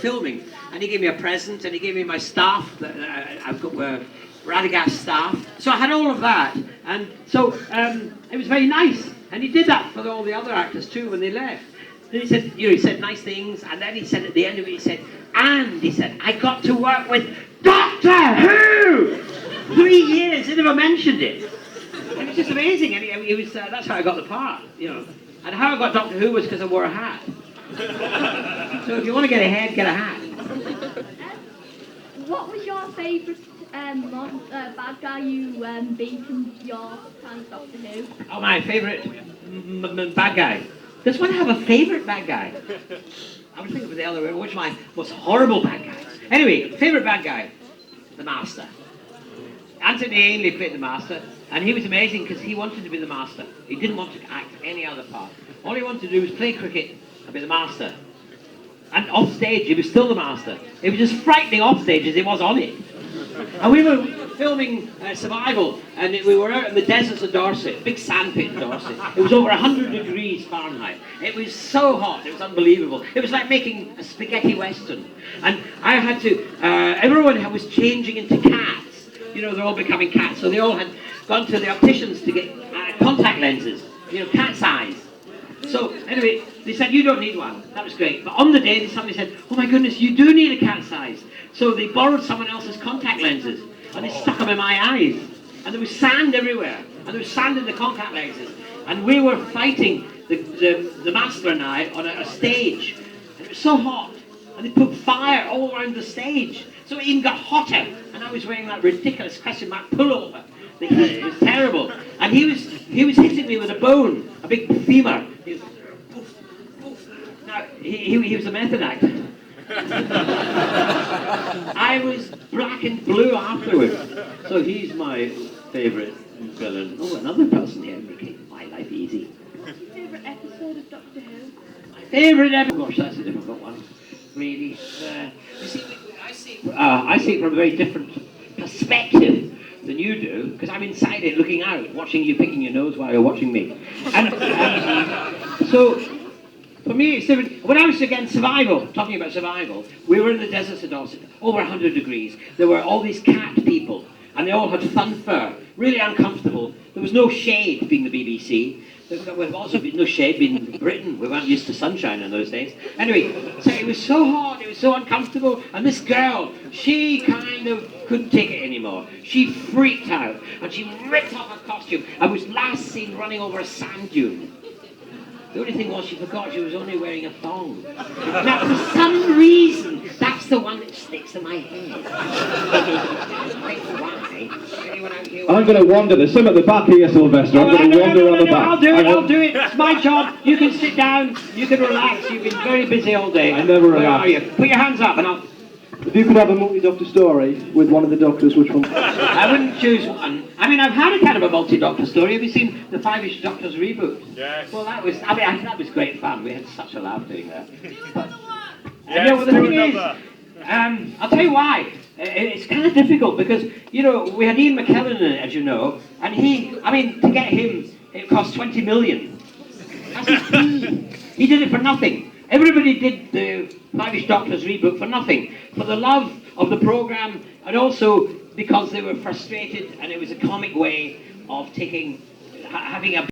filming, and he gave me a present, and he gave me my staff. I've got Radagast staff. So I had all of that, and so it was very nice. And he did that for all the other actors too when they left. Then he said, he said nice things, and then he said at the end of it, he said, I got to work with Doctor Who! 3 years, he never mentioned it. And it's just amazing, and he was, that's how I got the part, And how I got Doctor Who was because I wore a hat. So if you want to get a head, get a hat. What was your favourite bad guy you beat in your time of Doctor Who? Oh, my favourite bad guy. Does one have a favourite bad guy? I was thinking of the other way. Which my most horrible bad guy? Anyway, favourite bad guy, the Master. Anthony Ainley played the Master, and he was amazing because he wanted to be the Master. He didn't want to act any other part. All he wanted to do was play cricket and be the Master. And off stage, he was still the Master. It was just frightening off stage as he was on it. And we were filming Survival, and we were out in the deserts of Dorset, big sandpit in Dorset. It was over 100 degrees Fahrenheit. It was so hot, it was unbelievable. It was like making a spaghetti western. And I had to, everyone was changing into cats. They're all becoming cats, so they all had gone to the opticians to get contact lenses, cat's eyes. So anyway, they said, you don't need one. That was great. But on the day, somebody said, oh my goodness, you do need a cat's eyes. So they borrowed someone else's contact lenses, and they stuck them in my eyes. And there was sand everywhere, and there was sand in the contact lenses. And we were fighting, the Master and I, on a stage. And it was so hot. And they put fire all around the stage. So it even got hotter. And I was wearing that ridiculous question mark pullover. The heat was terrible. And he was hitting me with a bone, a big femur. He was, poof, poof. Now, he was a method actor. I was black and blue afterwards. So he's my favourite villain. Oh, another person here making my life easy. What's your favourite episode of Doctor Who? My favourite episode? Gosh, that's a difficult one. Really. You see, I see it from a very different perspective than you do, because I'm inside it looking out, watching you picking your nose while you're watching me. And so, for me, it's different. When I was again talking about Survival, we were in the deserts of Dorset, over 100 degrees. There were all these cat people, and they all had fun fur, really uncomfortable. There was no shade being the BBC. There was also no shade being Britain. We weren't used to sunshine in those days. Anyway, so it was so hot, it was so uncomfortable, and this girl, she kind of couldn't take it anymore. She freaked out, and she ripped off her costume, and was last seen running over a sand dune. The only thing was she forgot she was only wearing a thong. Now, for some reason, that's the one that sticks in my head. Why? Anyone out here? I'm going to wander. There's some at the back here, Sylvester. I'm going to wander on the back. I'll do it. It's my job. You can sit down. You can relax. You've been very busy all day. I never relax. Where are you? Put your hands up and I'll... If you could have a multi-doctor story with one of the doctors, which one? I wouldn't choose one. I mean, I've had a kind of a multi-doctor story. Have you seen the 5-ish Doctors reboot? Yes. Well, that was great fun. We had such a laugh doing that. But, Yes, well, the thing is, I'll tell you why. It's kind of difficult because, we had Ian McKellen in it, as you know, and to get him, it cost 20 million. That's his fee. He did it for nothing. Everybody did the 5-ish Doctors reboot for nothing, for the love of the programme, and also because they were frustrated, and it was a comic way of having a